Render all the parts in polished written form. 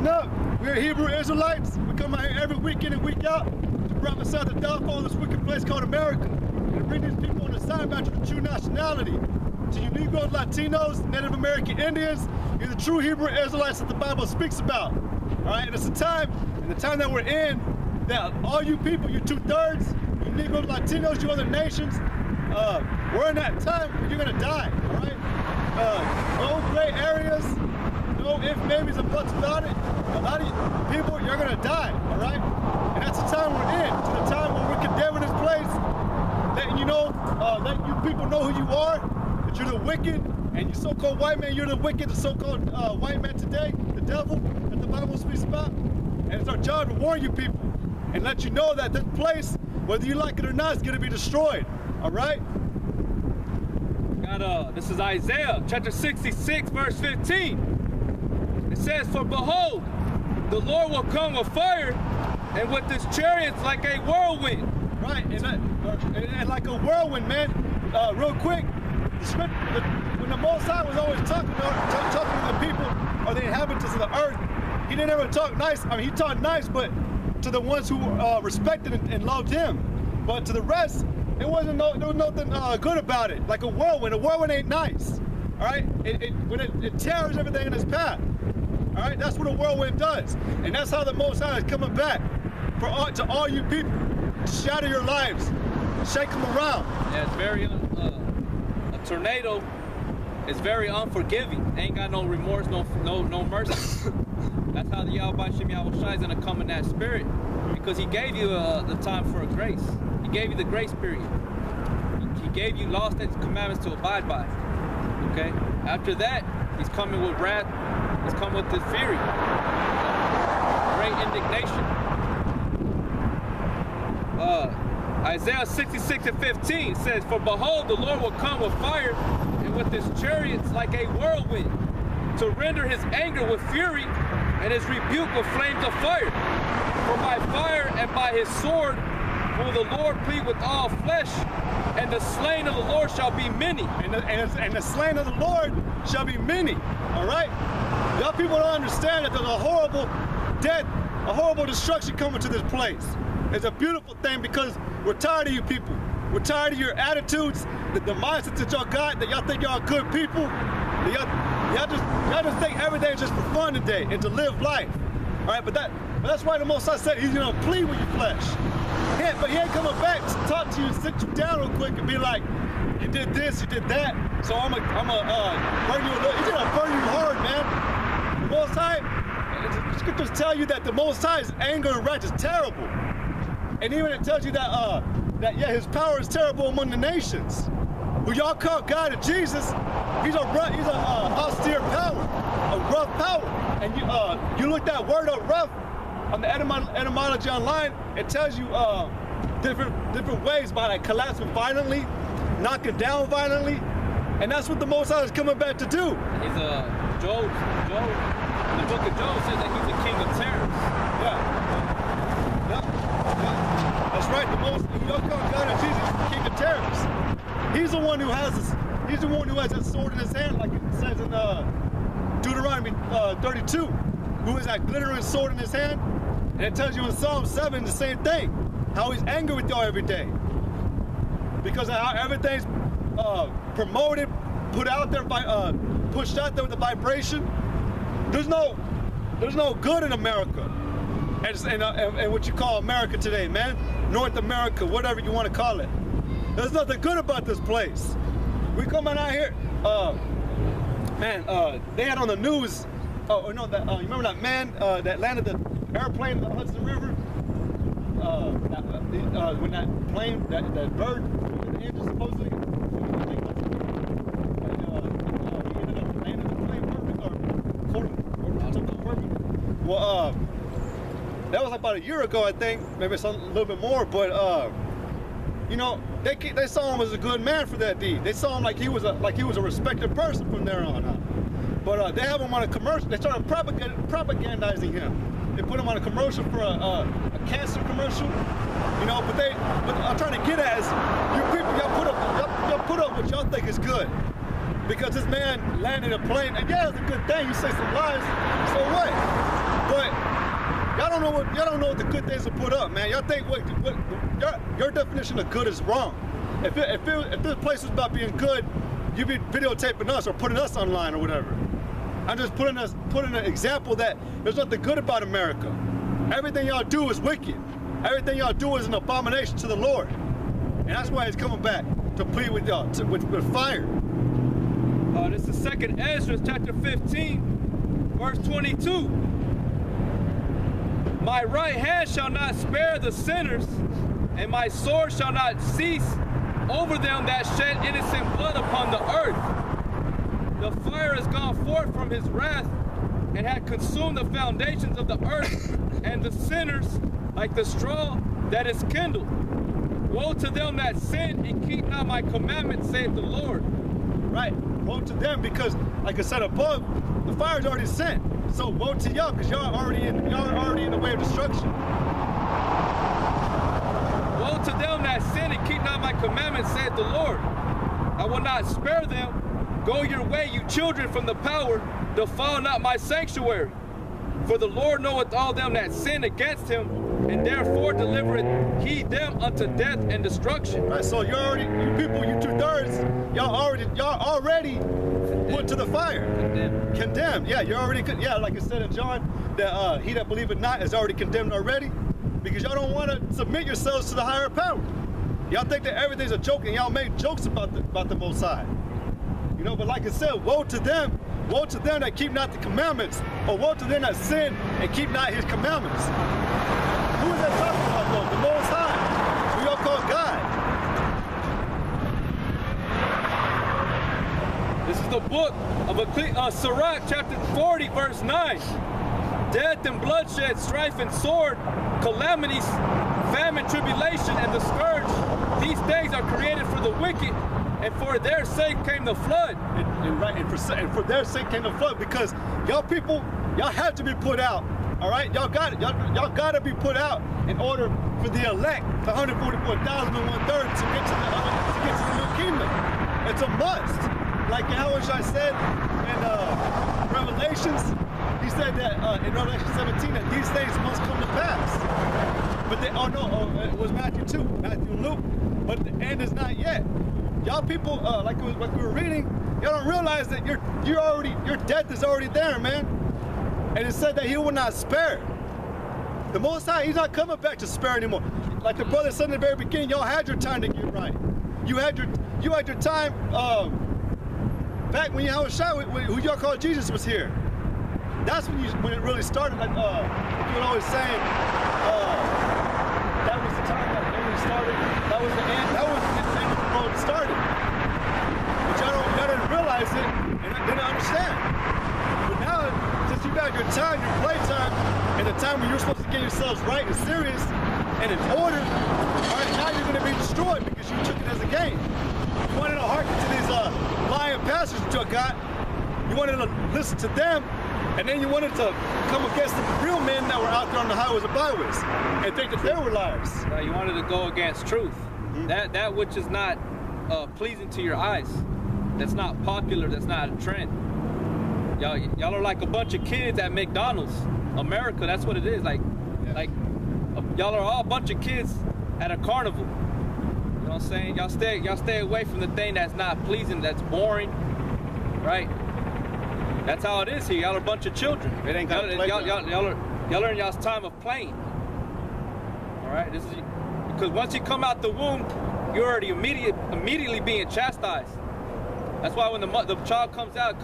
up. We're Hebrew Israelites. We come out here every week in and week out to prophesy the downfall of this wicked place called America. And to bring these people on the side back to the true nationality. To you Negroes, Latinos, Native American Indians, you're the true Hebrew Israelites that the Bible speaks about. All right, and it's a time, and the time that we're in, that all you people, you 2/3, you Negroes, Latinos, you other nations, we're in that time where you're gonna die, all right? No gray areas, no if, maybes, and buts about it. A lot of people, you're gonna die, all right? And that's the time we're in, to the time when we're condemning this place, letting you know, letting you people know who you are, that you're the wicked, and you so-called white man, you're the wicked, the so-called white man today, the devil, that the Bible speaks about. And it's our job to warn you people, and let you know that this place, whether you like it or not, is gonna be destroyed, all right? This is Isaiah chapter 66 verse 15. It says, for behold, the Lord will come with fire, and with his chariots like a whirlwind. Right, and like a whirlwind, man. Real quick, when the Most High was always talking to the people or the inhabitants of the earth, he didn't ever talk nice. I mean, he talked nice, but to the ones who respected and loved him. But to the rest, there was nothing good about it. Like a whirlwind ain't nice. All right, it tears everything in its path. All right, that's what a whirlwind does, and that's how the Most High is coming back to all you people, to shatter your lives, shake them around. Yeah, it's very a tornado is very unforgiving. Ain't got no remorse, no mercy. That's how the Yahweh Shem Yahushua is gonna come in that spirit, because he gave you the time for a grace. He gave you the grace period. He gave you laws and commandments to abide by. Okay? After that, he's coming with wrath. He's coming with his fury. Great indignation. Isaiah 66 and 15 says, for behold, the Lord will come with fire, and with his chariots like a whirlwind, to render his anger with fury, and his rebuke with flames of fire. For by fire and by his sword will the Lord plead with all flesh, and the slain of the Lord shall be many. And the slain of the Lord shall be many, all right? Y'all people don't understand that there's a horrible death, a horrible destruction coming to this place. It's a beautiful thing, because we're tired of you people. We're tired of your attitudes, the mindsets that y'all got, that y'all think y'all good people. Y'all just think everything's just for fun today and to live life. All right, but that's why the Most High said he's gonna plead with your flesh. But he ain't coming back to talk to you and sit you down real quick and be like, you did this, you did that, so I'm gonna burn you a little. He's gonna burn you hard, man. The Most High, the scriptures tell you that the Most High's anger and wrath is terrible. And even it tells you that yeah, his power is terrible among the nations. Who y'all call God and Jesus, he's a austere power, a rough power. And you look that word up, rough, on the etymology online, it tells you different ways by like collapsing violently, knocking down violently, and that's what the Most High is coming back to do. He's Job. The book of Job says that he's the king of terrors. Yeah. That's right. Y'all call God and Jesus the king of terrors. He's the one who has this. He's the one who has that sword in his hand, like it says in Deuteronomy 32. Who has that glittering sword in his hand? And it tells you in Psalm 7 the same thing. How he's angry with y'all every day. Because of how everything's promoted, put out there, pushed out there with the vibration. There's no good in America. And what you call America today, man. North America, whatever you want to call it. There's nothing good about this place. We coming out here, they had on the news, you remember that man that landed the airplane in the Hudson River? When that plane, that bird, the engine supposedly, he ended up landing the plane perfect, or perfect. Well, that was about a year ago, I think, maybe a little bit more, but you know, they saw him as a good man for that deed. They saw him like he was a respected person from there on out. But they have him on a commercial. They started propagandizing him. They put him on a commercial for a cancer commercial. You know, but I'm trying to get at is, you people, y'all put up what y'all think is good. Because this man landed a plane, and yeah, it's a good thing, you say some lies, so what? But Y'all don't know what the good things to put up, man. Y'all think what your definition of good is wrong. If this place was about being good, you'd be videotaping us or putting us online or whatever. I'm just putting an example that there's nothing good about America. Everything y'all do is wicked. Everything y'all do is an abomination to the Lord. And that's why he's coming back to plead with y'all, with fire. This is 2nd Ezra, chapter 15, verse 22. My right hand shall not spare the sinners, and my sword shall not cease over them that shed innocent blood upon the earth. The fire has gone forth from his wrath, and had consumed the foundations of the earth, and the sinners like the straw that is kindled. Woe to them that sin and keep not my commandments, saith the Lord. Right, woe to them, because like I said above, the fire's already sent. So woe to y'all, because y'all are already in the way of destruction. Woe to them that sin and keep not my commandments, saith the Lord. I will not spare them. Go your way, you children, from the power. Defile not my sanctuary. For the Lord knoweth all them that sin against him, and therefore delivereth he them unto death and destruction. Right, so you people, you 2/3, y'all already put to the fire. Condemned. Yeah, you're already, like it said in John, that he that believeth not is already condemned already, because y'all don't want to submit yourselves to the higher power. Y'all think that everything's a joke, and y'all make jokes about the Most High. You know, but like I said, woe to them that keep not the commandments, or woe to them that sin and keep not his commandments. Who is that talking about, though? The Most High, who y'all call God. This is the book of Sirach, chapter 40, verse 9. Death and bloodshed, strife and sword, calamities, famine, tribulation, and the scourge. These things are created for the wicked, and for their sake came the flood. And for their sake came the flood, because y'all people, y'all have to be put out. All right, y'all got to be put out in order for the elect, the 144,000 and 1/3, to get to the new kingdom. It's a must. Like Yahweh said in Revelations, he said that in Revelation 17 that these things must come to pass. But it was Matthew 2, Matthew and Luke. But the end is not yet. Y'all people, like we were reading, y'all don't realize that your death is already there, man. And it said that he will not spare. The Most High, he's not coming back to spare anymore. Like the brother said in the very beginning, y'all had your time to get right. You had your time back when Yahweh who y'all called Jesus, was here. That's when it really started. Like you were always saying, that was the time that it really started. That was the end. That was the end of the road started. But y'all didn't realize it and didn't understand. But now, since you got your time, your playtime, and the time when you're supposed to get yourselves right and serious and in order, all right, now you're going to be destroyed because you took it as a game. You wanted to hearken to these lying pastors that you got. You wanted to listen to them, and then you wanted to come against the real men that were out there on the highways and byways and think that they were liars. You wanted to go against truth. Mm-hmm. That which is not pleasing to your eyes, that's not popular, that's not a trend. Y'all are like a bunch of kids at McDonald's. America, that's what it is. Y'all are all a bunch of kids at a carnival. You know what I'm saying? Y'all stay away from the thing that's not pleasing, that's boring, right? That's how it is here. Y'all are a bunch of children. It ain't got y'all are in y'all's time of playing. All right, this is because once you come out the womb, you're already immediately being chastised. That's why when the child comes out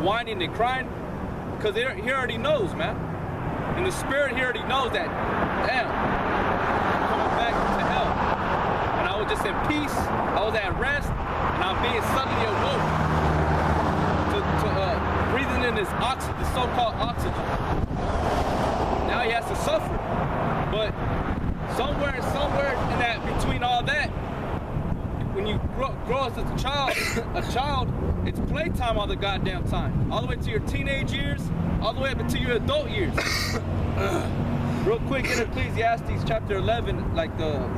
whining and crying, because he already knows, man. In the spirit, he already knows that, damn, I'm coming back to hell. And I was just in peace, I was at rest, and I'm being suddenly awoke to breathing in this so-called oxygen. Now he has to suffer. But somewhere in that, between all that, when you grow as a child, it's playtime all the goddamn time. All the way to your teenage years, all the way up into your adult years. Real quick, in Ecclesiastes chapter 11, like the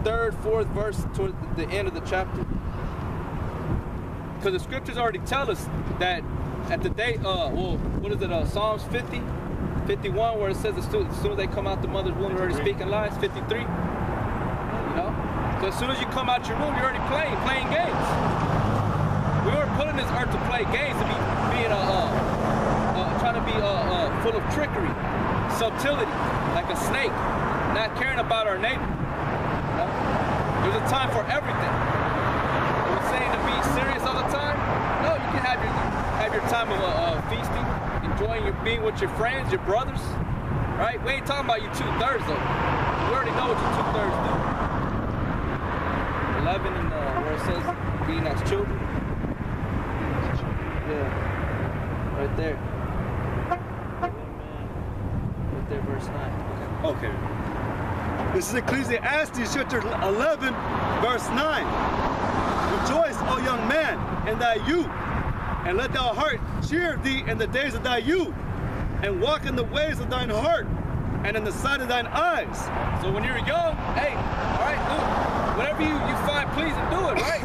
3rd, 4th verse toward the end of the chapter. Because the scriptures already tell us that at the day, Psalms 50, 51, where it says as soon as they come out the mother's womb, you're already speaking lies. 53. You know? So as soon as you come out your womb, you're already playing games. We weren't put in this earth to play games, to be trying to be full of trickery, subtlety, like a snake, not caring about our neighbor. You know? There's a time for everything. Are we saying to be serious all the time? No, you can have your time of feasting, enjoying being with your friends, your brothers, right? We ain't talking about you 2/3 though. We already know what your 2/3 do. 11 and where it says being as children. Yeah, right there. Right there, verse 9. Okay. This is Ecclesiastes chapter 11, verse 9. Rejoice, O young man, in thy youth, and let thy heart cheer thee in the days of thy youth, and walk in the ways of thine heart, and in the sight of thine eyes. So when you're young, hey, all right, look, whatever you find pleasing, do it, right?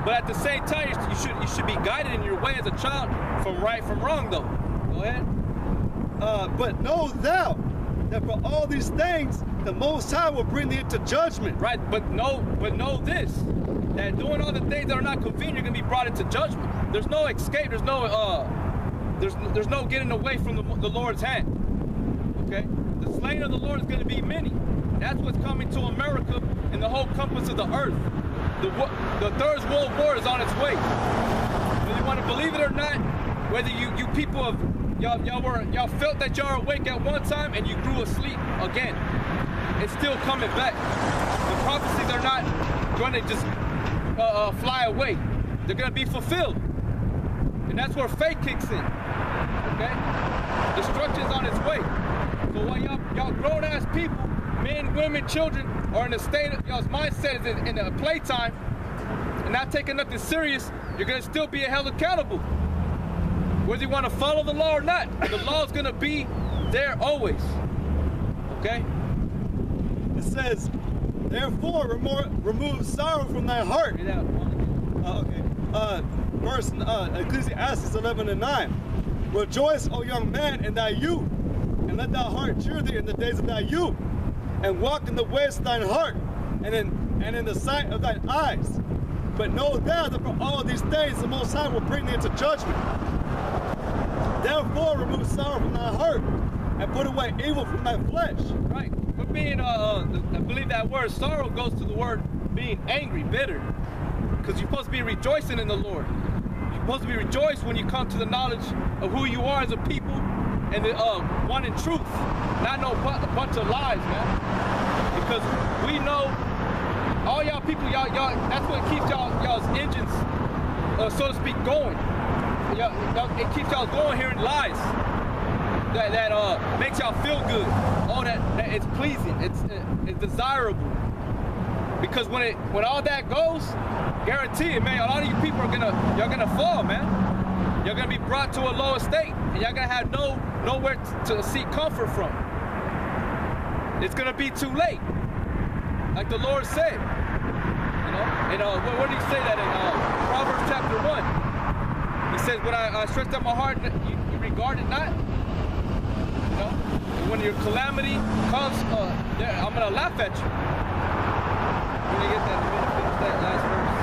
But at the same time, you should be guided in your way as a child from right from wrong, though. Go ahead. But know thou that for all these things the Most High will bring thee into judgment. Right, but know this, that doing all the things that are not convenient, you're gonna be brought into judgment. There's no escape. There's no getting away from the Lord's hand. Okay, the slain of the Lord is gonna be many. That's what's coming to America and the whole compass of the earth. The Third World War is on its way. Whether you want to believe it or not, whether you people have y'all felt that y'all are awake at one time and you grew asleep again, it's still coming back. The prophecies are not going to just fly away. They're going to be fulfilled, and that's where faith kicks in. Okay, destruction's on its way. So while y'all grown ass people, men, women, children, are in a state of y'all's mindset is in a playtime and not taking nothing serious, you're gonna still be held accountable. Whether you want to follow the law or not, the law is gonna be there always. Okay? It says, therefore remove sorrow from thy heart. Read out. Verse Ecclesiastes 11 and 9. Rejoice, O young man, in thy youth, and let thy heart cheer thee in the days of thy youth, and walk in the ways of thine heart, and in the sight of thine eyes. But know thou that for all these things the Most High will bring thee into judgment. Therefore remove sorrow from thy heart, and put away evil from thy flesh. Right. But being, I believe that word sorrow goes to the word being angry, bitter. Because you're supposed to be rejoicing in the Lord. You're supposed to be rejoiced when you come to the knowledge of who you are as a people, and the one in truth, not a bunch of lies, man. Because we know all y'all people, y'all that's what keeps y'all's engines, so to speak, going. It keeps y'all going, hearing lies that makes y'all feel good. Oh, that it's pleasing, it's desirable. Because when all that goes, guarantee it, man, a lot of you people y'all gonna fall, man. You're gonna be brought to a lower state, and y'all gonna have nowhere to seek comfort from. It's gonna be too late, like the Lord said. You know, and where did He say that in Proverbs chapter 1? He says, "When I stretched out my heart, you regard it not." You know, and when your calamity comes, I'm gonna laugh at you. We're gonna get that in a minute. Finish that last verse.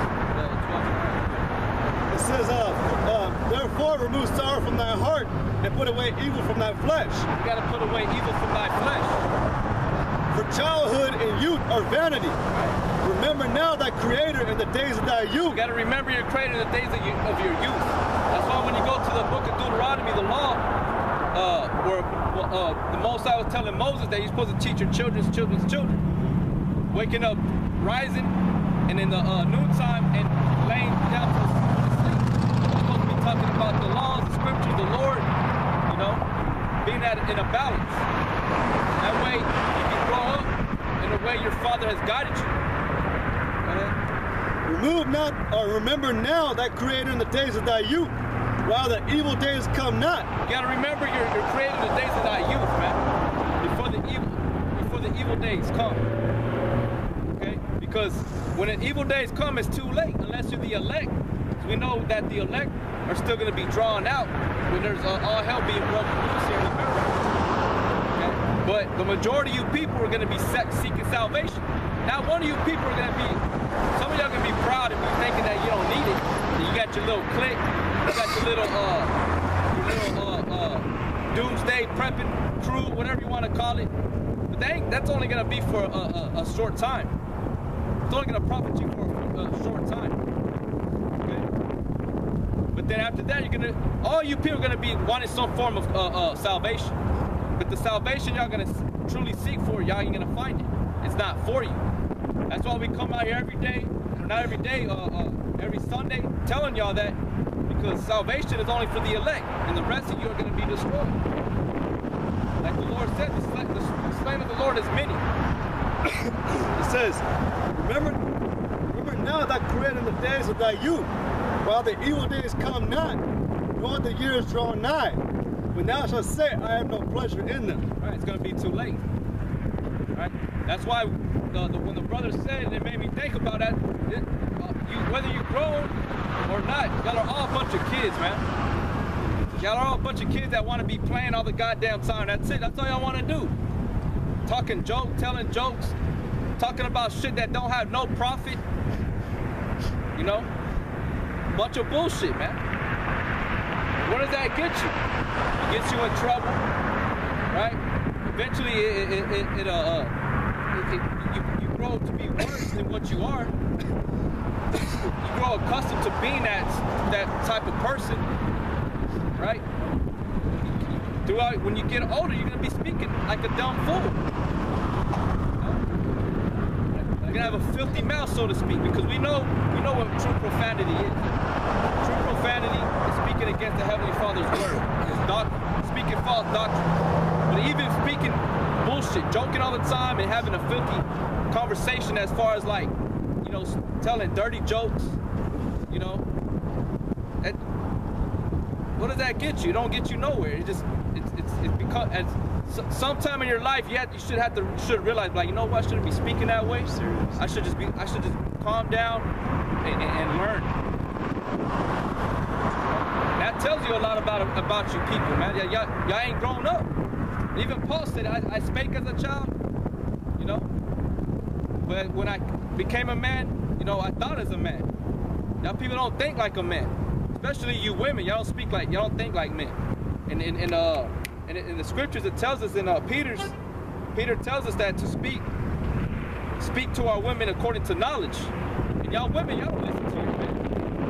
12. It says, therefore remove sorrow from thy heart, and put away evil from thy flesh. You gotta put away evil from thy flesh. For childhood and youth are vanity. Remember now thy Creator in the days of thy youth. You gotta remember your Creator in the days of your youth. That's why when you go to the book of Deuteronomy, the law, where the Most High was telling Moses that you're supposed to teach your children's children. Waking up, rising, and in the noontime, and laying down to sleep. You're supposed to be talking about the laws, the scriptures, the Lord, you know, being in a balance. That way you can grow up in the way your Father has guided you. Remember now that Creator in the days of thy youth, while the evil days come not. You gotta remember your Creator in the days of thy youth, man. Before the evil days come. Okay? Because when the evil days come, it's too late unless you're the elect. So we know that the elect are still gonna be drawn out when there's all hell being broken loose here in America. But the majority of you people are going to be seeking salvation. Now, one of you people are going to be, some of y'all going to be proud of you thinking that you don't need it. That you got your little clique, you got your little doomsday prepping crew, whatever you want to call it. But that's only going to be for a short time. It's only going to profit you for a short time. Okay? But then after that, all you people are going to be wanting some form of salvation. But the salvation y'all going to truly seek for, y'all ain't going to find it. It's not for you. That's why we come out here every day, or not every day, every Sunday, telling y'all that, because salvation is only for the elect, and the rest of you are going to be destroyed. Like the Lord said, the slain of the Lord is many. It says, remember now that created in the days of thy youth, while the evil days come not, nor the years draw nigh. When thou shalt say, I have no pleasure in them. Right, it's going to be too late. Right? That's why when the brother said, it made me think about that, whether you're grown or not, y'all are all a bunch of kids, man. Y'all are all a bunch of kids that want to be playing all the goddamn time. That's it. That's all y'all want to do. Talking jokes, telling jokes, talking about shit that don't have no profit. You know? Bunch of bullshit, man. What does that get you? It gets you in trouble, right? Eventually, you grow to be worse than what you are. You grow accustomed to being that type of person, right? When you get older, you're gonna be speaking like a dumb fool. You're gonna have a filthy mouth, so to speak, because we know what true profanity is. True profanity is speaking against the Heavenly Father's word. It's speaking false doctrine. But even speaking bullshit, joking all the time, and having a filthy conversation as far as like, you know, telling dirty jokes, you know, what does that get you? It don't get you nowhere. It's because at sometime in your life you should realize, like, you know what, I shouldn't be speaking that way. I should just calm down and learn. That tells you a lot about you people, man. Y'all ain't grown up. Even Paul said, I spake as a child, you know, but when I became a man, you know, I thought as a man. Y'all people don't think like a man, especially you women. Y'all don't think like men. And in the scriptures, it tells us in Peter tells us that to speak to our women according to knowledge. And y'all women, y'all don't listen to your men.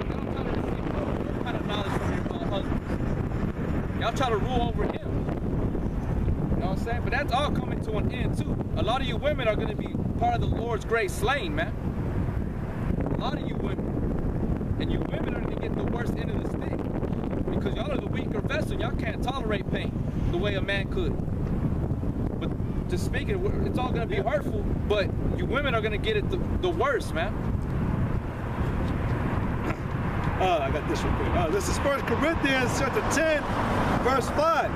Y'all don't try to receive no kind of knowledge from your husbands. Y'all try to rule over him. You know what I'm saying? But that's all coming to an end too. A lot of you women are going to be part of the Lord's great slain, man. A lot of you women. And you women are going to get the worst end of the stick. Because y'all are the weaker vessel. Y'all can't tolerate pain the way a man could. But just speaking, it's all going to be hurtful, but you women are going to get it the worst, man. I got this real quick. This is 1 Corinthians chapter 10, verse 5.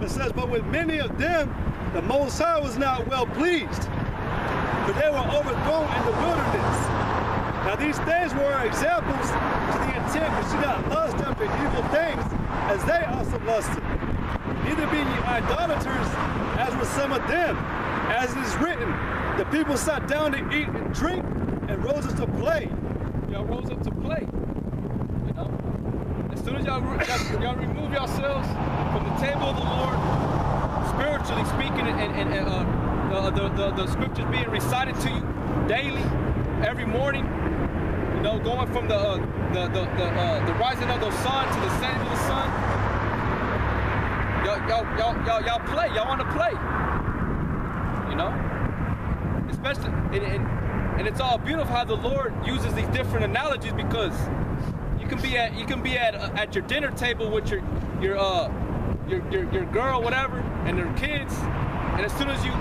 It says, but with many of them, the Most High was not well pleased, for they were overthrown in the wilderness. Now these things were examples to the intent that you not lust after evil things, as they also lusted. Neither be ye idolaters, as were some of them. As it is written, the people sat down to eat and drink, and rose up to play. Y'all rose up to play. You know? As soon as y'all remove yourselves from the table of the Lord, spiritually speaking, and the scriptures being recited to you daily, every morning, you know, going from the rising of the sun to the setting of the sun. Y'all play. Y'all want to play. You know, especially and it's all beautiful how the Lord uses these different analogies, because you can be at your dinner table with your girl, whatever, and their kids, and as soon as you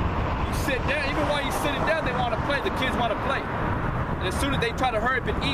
sit down, even while you're sitting down, they want to play. The kids want to play. And as soon as they try to hurry up and eat,